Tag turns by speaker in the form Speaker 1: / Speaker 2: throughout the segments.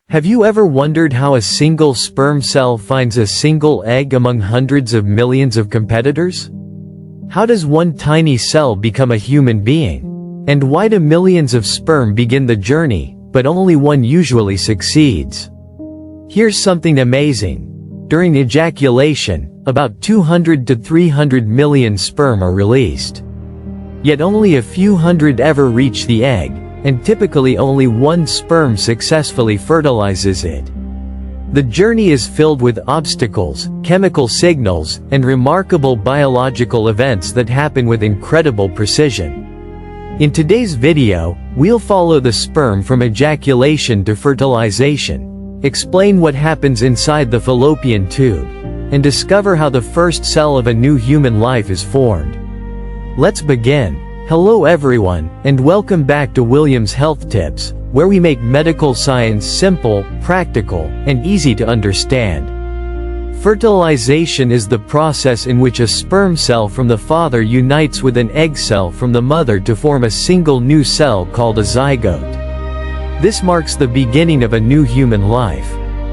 Speaker 1: Have you ever wondered how a single sperm cell finds a single egg among hundreds of millions of competitors? How does one tiny cell become a human being? And why do millions of sperm begin the journey, but only one usually succeeds? Here's something amazing. During ejaculation, about 200 to 300 million sperm are released. Yet only a few hundred ever reach the egg, and typically only one sperm successfully fertilizes it. The journey is filled with obstacles, chemical signals, and remarkable biological events that happen with incredible precision. In today's video, we'll follow the sperm from ejaculation to fertilization, explain what happens inside the fallopian tube, and discover how the first cell of a new human life is formed. Let's begin. Hello everyone, and welcome back to William's Health Tips, where we make medical science simple, practical, and easy to understand. Fertilization is the process in which a sperm cell from the father unites with an egg cell from the mother to form a single new cell called a zygote. This marks the beginning of a new human life.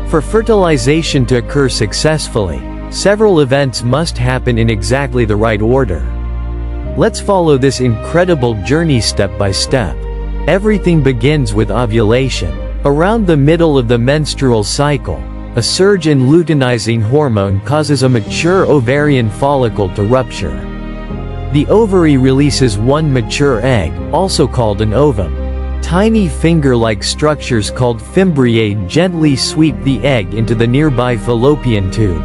Speaker 1: For fertilization to occur successfully, several events must happen in exactly the right order. Let's follow this incredible journey step by step. Everything begins with ovulation. Around the middle of the menstrual cycle, a surge in luteinizing hormone causes a mature ovarian follicle to rupture. The ovary releases one mature egg, also called an ovum. Tiny finger-like structures called fimbriae gently sweep the egg into the nearby fallopian tube.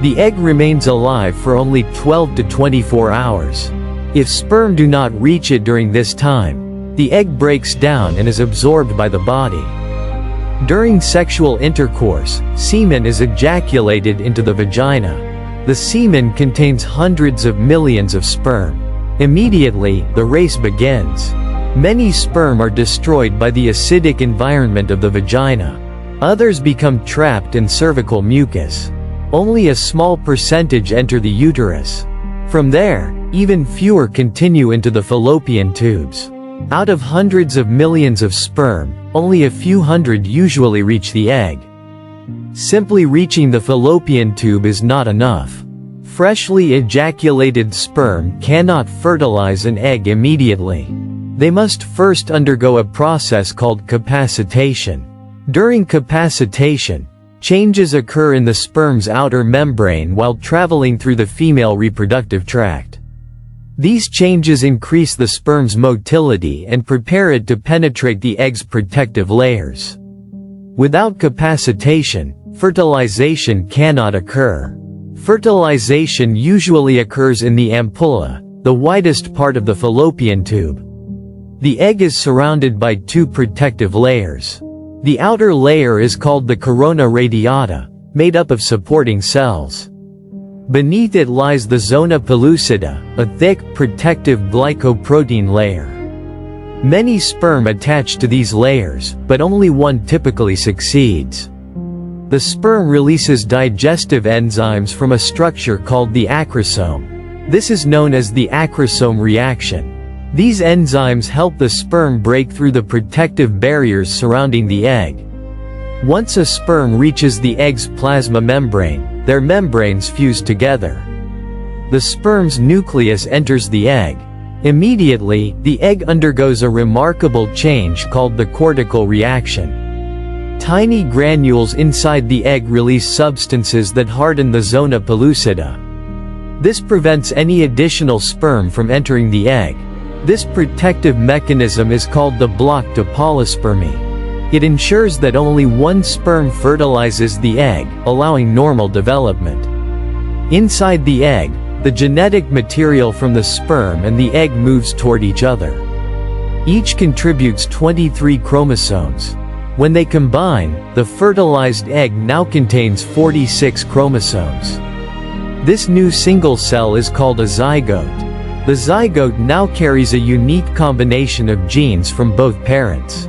Speaker 1: The egg remains alive for only 12 to 24 hours. If sperm do not reach it during this time, the egg breaks down and is absorbed by the body. During sexual intercourse, semen is ejaculated into the vagina. The semen contains hundreds of millions of sperm. Immediately, the race begins. Many sperm are destroyed by the acidic environment of the vagina. Others become trapped in cervical mucus. Only a small percentage enter the uterus. From there, even fewer continue into the fallopian tubes. Out of hundreds of millions of sperm, only a few hundred usually reach the egg. Simply reaching the fallopian tube is not enough. Freshly ejaculated sperm cannot fertilize an egg immediately. They must first undergo a process called capacitation. During capacitation, changes occur in the sperm's outer membrane while traveling through the female reproductive tract. These changes increase the sperm's motility and prepare it to penetrate the egg's protective layers. Without capacitation, fertilization cannot occur. Fertilization usually occurs in the ampulla, the widest part of the fallopian tube. The egg is surrounded by two protective layers. The outer layer is called the corona radiata, made up of supporting cells. Beneath it lies the zona pellucida, a thick, protective glycoprotein layer. Many sperm attach to these layers, but only one typically succeeds. The sperm releases digestive enzymes from a structure called the acrosome. This is known as the acrosome reaction. These enzymes help the sperm break through the protective barriers surrounding the egg. Once a sperm reaches the egg's plasma membrane, their membranes fuse together. The sperm's nucleus enters the egg. Immediately, the egg undergoes a remarkable change called the cortical reaction. Tiny granules inside the egg release substances that harden the zona pellucida. This prevents any additional sperm from entering the egg. This protective mechanism is called the block to polyspermy. It ensures that only one sperm fertilizes the egg, allowing normal development. Inside the egg, the genetic material from the sperm and the egg moves toward each other. Each contributes 23 chromosomes. When they combine, the fertilized egg now contains 46 chromosomes. This new single cell is called a zygote. The zygote now carries a unique combination of genes from both parents.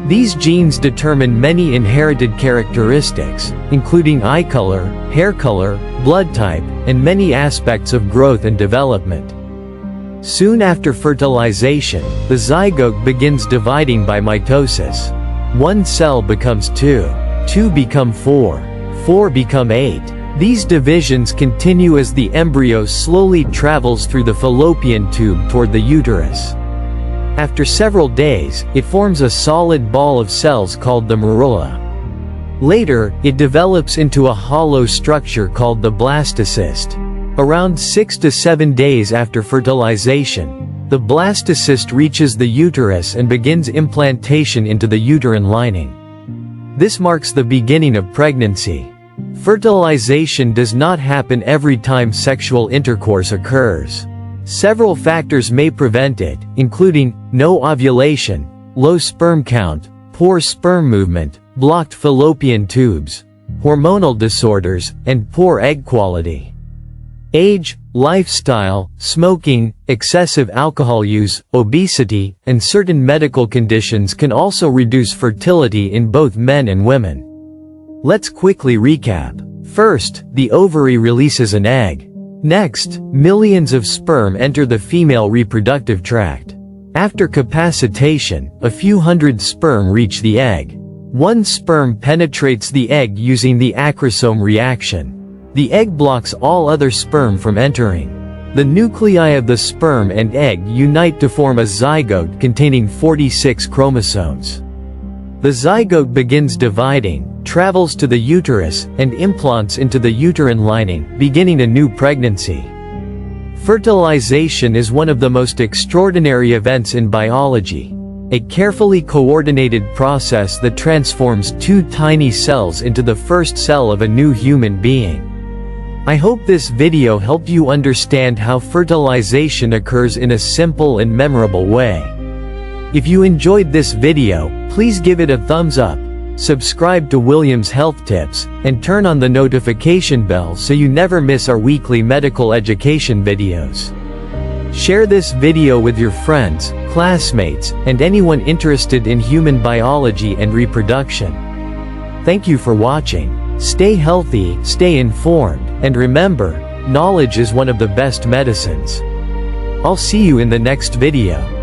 Speaker 1: These genes determine many inherited characteristics, including eye color, hair color, blood type, and many aspects of growth and development. Soon after fertilization, the zygote begins dividing by mitosis. 1 cell becomes 2. 2 become 4. 4 become 8. These divisions continue as the embryo slowly travels through the fallopian tube toward the uterus. After several days, it forms a solid ball of cells called the morula. Later, it develops into a hollow structure called the blastocyst. Around 6 to 7 days after fertilization, the blastocyst reaches the uterus and begins implantation into the uterine lining. This marks the beginning of pregnancy. Fertilization does not happen every time sexual intercourse occurs. Several factors may prevent it, including no ovulation, low sperm count, poor sperm movement, blocked fallopian tubes, hormonal disorders, and poor egg quality. Age, lifestyle, smoking, excessive alcohol use, obesity, and certain medical conditions can also reduce fertility in both men and women. Let's quickly recap. First, the ovary releases an egg. Next, millions of sperm enter the female reproductive tract. After capacitation, a few hundred sperm reach the egg. 1 sperm penetrates the egg using the acrosome reaction. The egg blocks all other sperm from entering. The nuclei of the sperm and egg unite to form a zygote containing 46 chromosomes. The zygote begins dividing, travels to the uterus, and implants into the uterine lining, beginning a new pregnancy. Fertilization is one of the most extraordinary events in biology. A carefully coordinated process that transforms 2 tiny cells into the first cell of a new human being. I hope this video helped you understand how fertilization occurs in a simple and memorable way. If you enjoyed this video, please give it a thumbs up, subscribe to William's Health Tips, and turn on the notification bell so you never miss our weekly medical education videos. Share this video with your friends, classmates, and anyone interested in human biology and reproduction. Thank you for watching. Stay healthy, stay informed, and remember, knowledge is one of the best medicines. I'll see you in the next video.